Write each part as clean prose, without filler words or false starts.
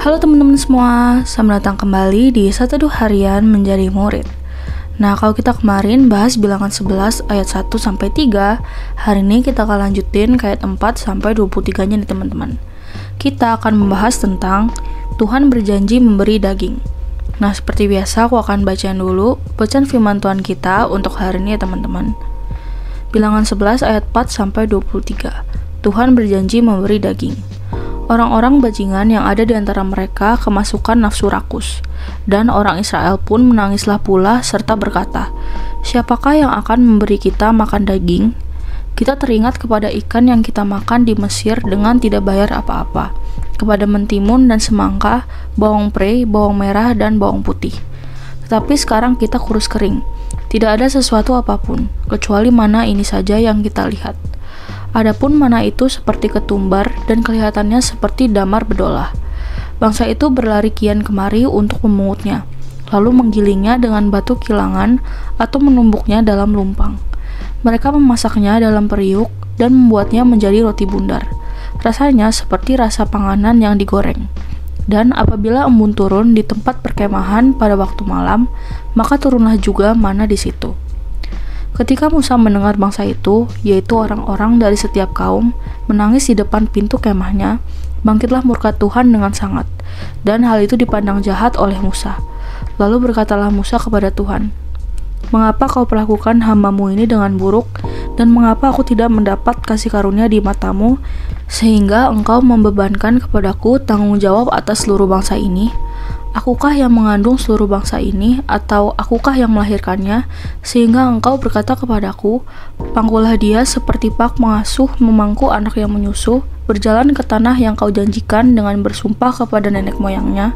Halo teman-teman semua, selamat datang kembali di Satu Teduh Harian Menjadi Murid. Nah, kalau kita kemarin bahas bilangan 11 ayat 1-3, hari ini kita akan lanjutin ke ayat 4-23-nya nih teman-teman. Kita akan membahas tentang Tuhan berjanji memberi daging. Nah, seperti biasa aku akan bacain dulu bacaan firman Tuhan kita untuk hari ini ya teman-teman. Bilangan 11 ayat 4-23. Tuhan berjanji memberi daging. Orang-orang bajingan yang ada di antara mereka kemasukan nafsu rakus, dan orang Israel pun menangislah pula serta berkata, "Siapakah yang akan memberi kita makan daging? Kita teringat kepada ikan yang kita makan di Mesir dengan tidak bayar apa-apa, kepada mentimun dan semangka, bawang prei, bawang merah, dan bawang putih. Tetapi sekarang kita kurus kering, tidak ada sesuatu apapun, kecuali mana ini saja yang kita lihat. Adapun mana itu seperti ketumbar dan kelihatannya seperti damar bedolah. Bangsa itu berlari kian kemari untuk memungutnya, lalu menggilingnya dengan batu kilangan atau menumbuknya dalam lumpang. Mereka memasaknya dalam periuk dan membuatnya menjadi roti bundar. Rasanya seperti rasa panganan yang digoreng. Dan apabila embun turun di tempat perkemahan pada waktu malam, maka turunlah juga mana di situ." Ketika Musa mendengar bangsa itu, yaitu orang-orang dari setiap kaum, menangis di depan pintu kemahnya, bangkitlah murka Tuhan dengan sangat, dan hal itu dipandang jahat oleh Musa. Lalu berkatalah Musa kepada Tuhan, "Mengapa kau perlakukan hamba-Mu ini dengan buruk, dan mengapa aku tidak mendapat kasih karunia di mata-Mu, sehingga Engkau membebankan kepadaku tanggung jawab atas seluruh bangsa ini? Akukah yang mengandung seluruh bangsa ini, atau akukah yang melahirkannya, sehingga Engkau berkata kepadaku, pangkulah dia seperti pak mengasuh memangku anak yang menyusu, berjalan ke tanah yang Kau janjikan dengan bersumpah kepada nenek moyangnya?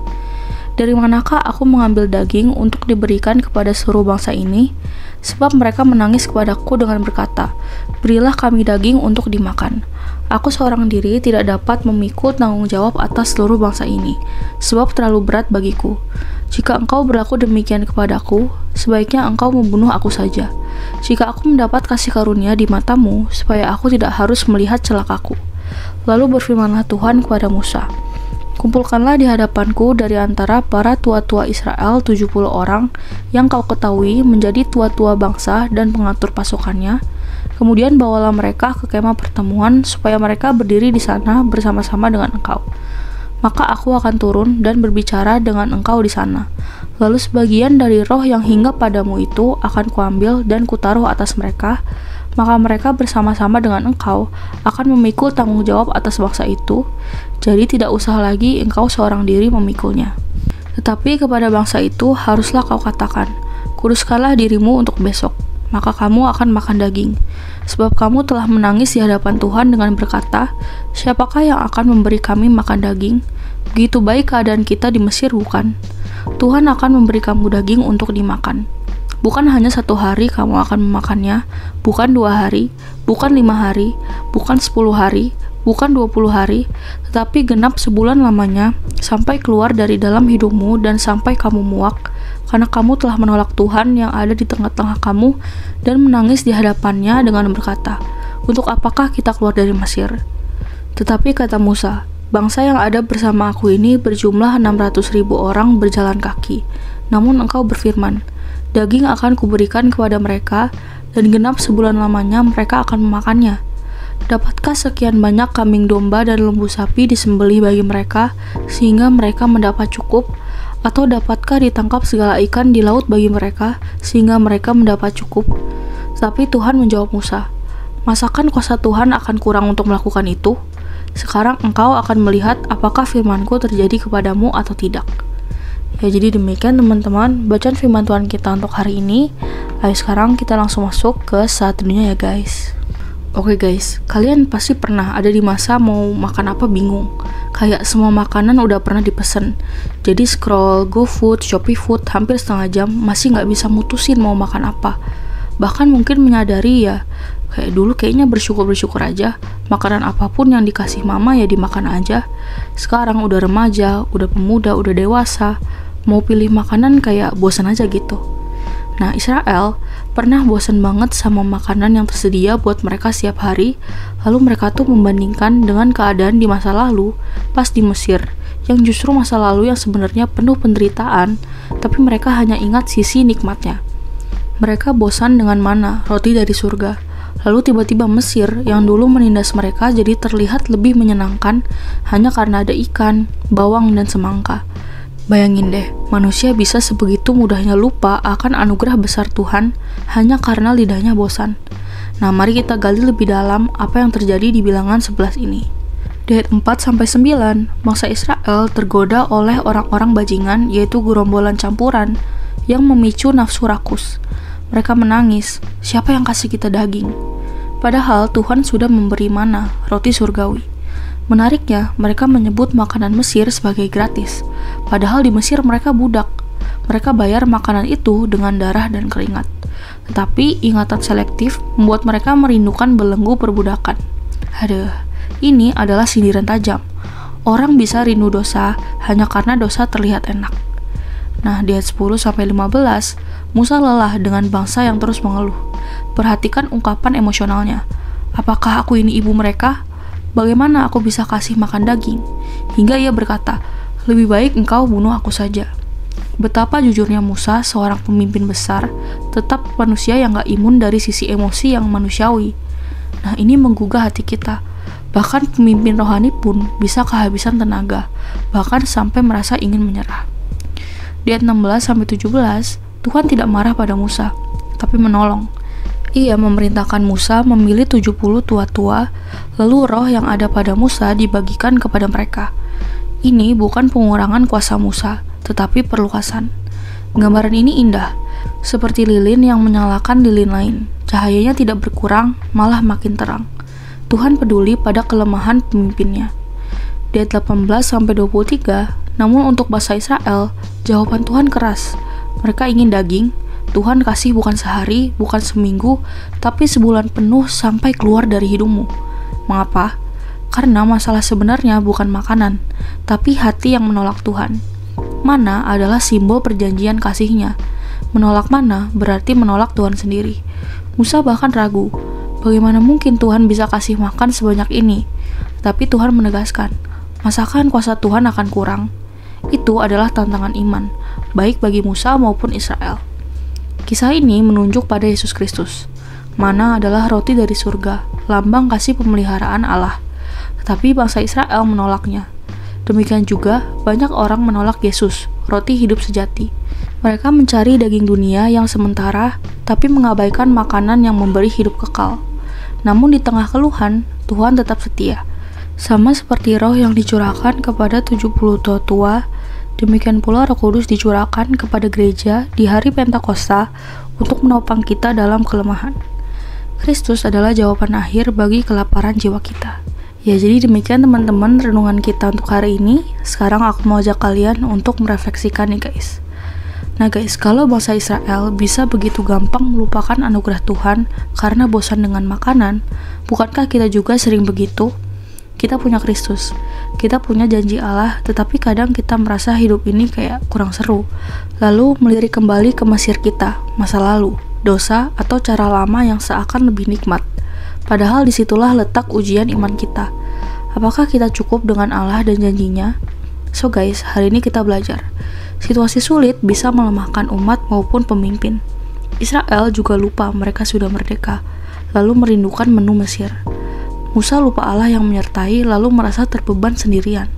Dari manakah aku mengambil daging untuk diberikan kepada seluruh bangsa ini? Sebab mereka menangis kepadaku dengan berkata, berilah kami daging untuk dimakan. Aku seorang diri tidak dapat memikul tanggung jawab atas seluruh bangsa ini, sebab terlalu berat bagiku. Jika Engkau berlaku demikian kepadaku, sebaiknya Engkau membunuh aku saja. Jika aku mendapat kasih karunia di mata-Mu, supaya aku tidak harus melihat celakaku." Lalu berfirmanlah Tuhan kepada Musa, "Kumpulkanlah di hadapanku dari antara para tua-tua Israel 70 orang yang kau ketahui menjadi tua-tua bangsa dan pengatur pasukannya. Kemudian bawalah mereka ke kemah pertemuan supaya mereka berdiri di sana bersama-sama dengan engkau. Maka aku akan turun dan berbicara dengan engkau di sana. Lalu sebagian dari roh yang hinggap padamu itu akan kuambil dan kutaruh atas mereka. Maka mereka bersama-sama dengan engkau akan memikul tanggung jawab atas bangsa itu. Jadi tidak usah lagi engkau seorang diri memikulnya. Tetapi kepada bangsa itu haruslah kau katakan, kuduskanlah dirimu untuk besok, maka kamu akan makan daging. Sebab kamu telah menangis di hadapan Tuhan dengan berkata, siapakah yang akan memberi kami makan daging? Begitu baik keadaan kita di Mesir bukan? Tuhan akan memberi kamu daging untuk dimakan. Bukan hanya 1 hari kamu akan memakannya, bukan 2 hari, bukan 5 hari, bukan 10 hari, bukan 20 hari, tetapi genap sebulan lamanya, sampai keluar dari dalam hidungmu dan sampai kamu muak, karena kamu telah menolak Tuhan yang ada di tengah-tengah kamu dan menangis di hadapannya dengan berkata, untuk apakah kita keluar dari Mesir? Tetapi kata Musa, bangsa yang ada bersama aku ini berjumlah 600.000 orang berjalan kaki. Namun engkau berfirman, daging akan kuberikan kepada mereka, dan genap sebulan lamanya mereka akan memakannya. Dapatkah sekian banyak kambing domba dan lembu sapi disembelih bagi mereka, sehingga mereka mendapat cukup? Atau dapatkah ditangkap segala ikan di laut bagi mereka, sehingga mereka mendapat cukup? Tapi Tuhan menjawab Musa, masakan kuasa Tuhan akan kurang untuk melakukan itu? Sekarang engkau akan melihat apakah firmanku terjadi kepadamu atau tidak. Ya, jadi demikian teman-teman bacaan firman Tuhan kita untuk hari ini. Ayo sekarang kita langsung masuk ke saat teduhnya ya guys. Oke guys, kalian pasti pernah ada di masa mau makan apa bingung. Kayak semua makanan udah pernah dipesen. Jadi scroll GoFood, Shopee Food hampir setengah jam masih nggak bisa mutusin mau makan apa. Bahkan mungkin menyadari ya, kayak dulu kayaknya bersyukur aja, makanan apapun yang dikasih mama ya dimakan aja. Sekarang udah remaja, udah pemuda, udah dewasa, mau pilih makanan kayak bosan aja gitu. Nah, Israel pernah bosan banget sama makanan yang tersedia buat mereka setiap hari, lalu mereka tuh membandingkan dengan keadaan di masa lalu pas di Mesir yang justru masa lalu yang sebenarnya penuh penderitaan, tapi mereka hanya ingat sisi nikmatnya. Mereka bosan dengan mana, roti dari surga. Lalu tiba-tiba Mesir yang dulu menindas mereka jadi terlihat lebih menyenangkan hanya karena ada ikan, bawang, dan semangka. Bayangin deh, manusia bisa sebegitu mudahnya lupa akan anugerah besar Tuhan hanya karena lidahnya bosan. Nah, mari kita gali lebih dalam apa yang terjadi di bilangan 11 ini. Di ayat 4-9, bangsa Israel tergoda oleh orang-orang bajingan, yaitu gerombolan campuran, yang memicu nafsu rakus. Mereka menangis, siapa yang kasih kita daging? Padahal Tuhan sudah memberi mana, roti surgawi. Menariknya, mereka menyebut makanan Mesir sebagai gratis. Padahal di Mesir mereka budak. Mereka bayar makanan itu dengan darah dan keringat. Tetapi ingatan selektif membuat mereka merindukan belenggu perbudakan. Aduh, ini adalah sindiran tajam. Orang bisa rindu dosa hanya karena dosa terlihat enak. Nah, di ayat 10-15, Musa lelah dengan bangsa yang terus mengeluh. Perhatikan ungkapan emosionalnya. Apakah aku ini ibu mereka? Bagaimana aku bisa kasih makan daging? Hingga ia berkata, lebih baik engkau bunuh aku saja. Betapa jujurnya Musa, seorang pemimpin besar, tetap manusia yang gak imun dari sisi emosi yang manusiawi. Nah, ini menggugah hati kita. Bahkan pemimpin rohani pun bisa kehabisan tenaga, bahkan sampai merasa ingin menyerah. Di ayat 16-17, Tuhan tidak marah pada Musa, tapi menolong. Ia memerintahkan Musa memilih 70 tua-tua, lalu roh yang ada pada Musa dibagikan kepada mereka. Ini bukan pengurangan kuasa Musa, tetapi perluasan. Gambaran ini indah, seperti lilin yang menyalakan lilin lain. Cahayanya tidak berkurang, malah makin terang. Tuhan peduli pada kelemahan pemimpinnya. Di ayat 18-23, namun untuk bangsa Israel, jawaban Tuhan keras. Mereka ingin daging, Tuhan kasih bukan sehari, bukan seminggu, tapi sebulan penuh sampai keluar dari hidungmu. Mengapa? Karena masalah sebenarnya bukan makanan, tapi hati yang menolak Tuhan. Mana adalah simbol perjanjian kasihnya. Menolak mana berarti menolak Tuhan sendiri. Musa bahkan ragu, bagaimana mungkin Tuhan bisa kasih makan sebanyak ini? Tapi Tuhan menegaskan, masakan kuasa Tuhan akan kurang? Itu adalah tantangan iman, baik bagi Musa maupun Israel. Kisah ini menunjuk pada Yesus Kristus. Mana adalah roti dari surga, lambang kasih pemeliharaan Allah. Tetapi bangsa Israel menolaknya. Demikian juga banyak orang menolak Yesus, roti hidup sejati. Mereka mencari daging dunia yang sementara, tapi mengabaikan makanan yang memberi hidup kekal. Namun di tengah keluhan, Tuhan tetap setia. Sama seperti roh yang dicurahkan kepada 70 tua-tua, demikian pula Roh Kudus dicurahkan kepada gereja di hari Pentakosta untuk menopang kita dalam kelemahan. Kristus adalah jawaban akhir bagi kelaparan jiwa kita. Ya, jadi demikian teman-teman renungan kita untuk hari ini. Sekarang aku mau ajak kalian untuk merefleksikan nih guys. Nah guys, kalau bangsa Israel bisa begitu gampang melupakan anugerah Tuhan karena bosan dengan makanan, bukankah kita juga sering begitu? Kita punya Kristus, kita punya janji Allah, tetapi kadang kita merasa hidup ini kayak kurang seru. Lalu melirik kembali ke Mesir kita, masa lalu, dosa atau cara lama yang seakan lebih nikmat. Padahal disitulah letak ujian iman kita. Apakah kita cukup dengan Allah dan janjinya? So guys, hari ini kita belajar. Situasi sulit bisa melemahkan umat maupun pemimpin. Israel juga lupa mereka sudah merdeka, lalu merindukan menu Mesir. Musa lupa Allah yang menyertai, lalu merasa terbeban sendirian.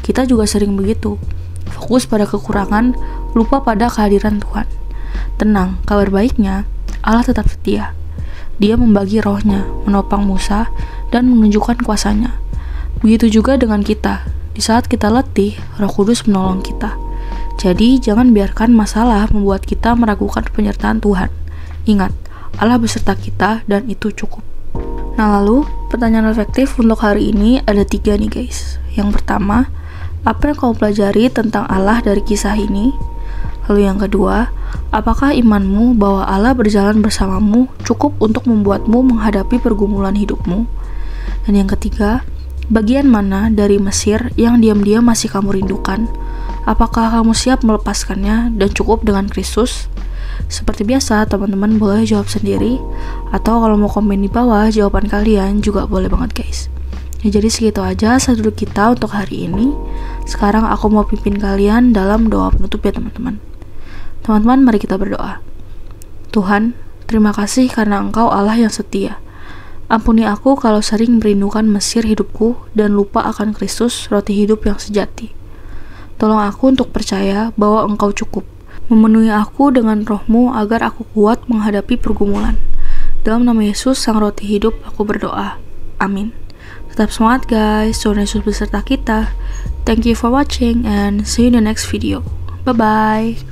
Kita juga sering begitu. Fokus pada kekurangan, lupa pada kehadiran Tuhan. Tenang, kabar baiknya, Allah tetap setia. Dia membagi rohnya, menopang Musa, dan menunjukkan kuasanya. Begitu juga dengan kita. Di saat kita letih, Roh Kudus menolong kita. Jadi, jangan biarkan masalah membuat kita meragukan penyertaan Tuhan. Ingat, Allah beserta kita dan itu cukup. Nah lalu, pertanyaan reflektif untuk hari ini ada 3 nih guys. Yang pertama, apa yang kamu pelajari tentang Allah dari kisah ini? Lalu yang kedua, apakah imanmu bahwa Allah berjalan bersamamu cukup untuk membuatmu menghadapi pergumulan hidupmu? Dan yang ketiga, bagian mana dari Mesir yang diam-diam masih kamu rindukan? Apakah kamu siap melepaskannya dan cukup dengan Kristus? Seperti biasa, teman-teman boleh jawab sendiri, atau kalau mau komen di bawah jawaban kalian juga boleh banget guys. Ya, jadi segitu aja sadar kita untuk hari ini. Sekarang aku mau pimpin kalian dalam doa penutup ya teman-teman. Teman-teman, mari kita berdoa. Tuhan, terima kasih karena Engkau Allah yang setia. Ampuni aku kalau sering merindukan Mesir hidupku dan lupa akan Kristus, roti hidup yang sejati. Tolong aku untuk percaya bahwa Engkau cukup. Memenuhi aku dengan roh-Mu agar aku kuat menghadapi pergumulan. Dalam nama Yesus, Sang Roti Hidup, aku berdoa. Amin. Tetap semangat guys, Tuhan Yesus beserta kita. Thank you for watching and see you in the next video. Bye-bye.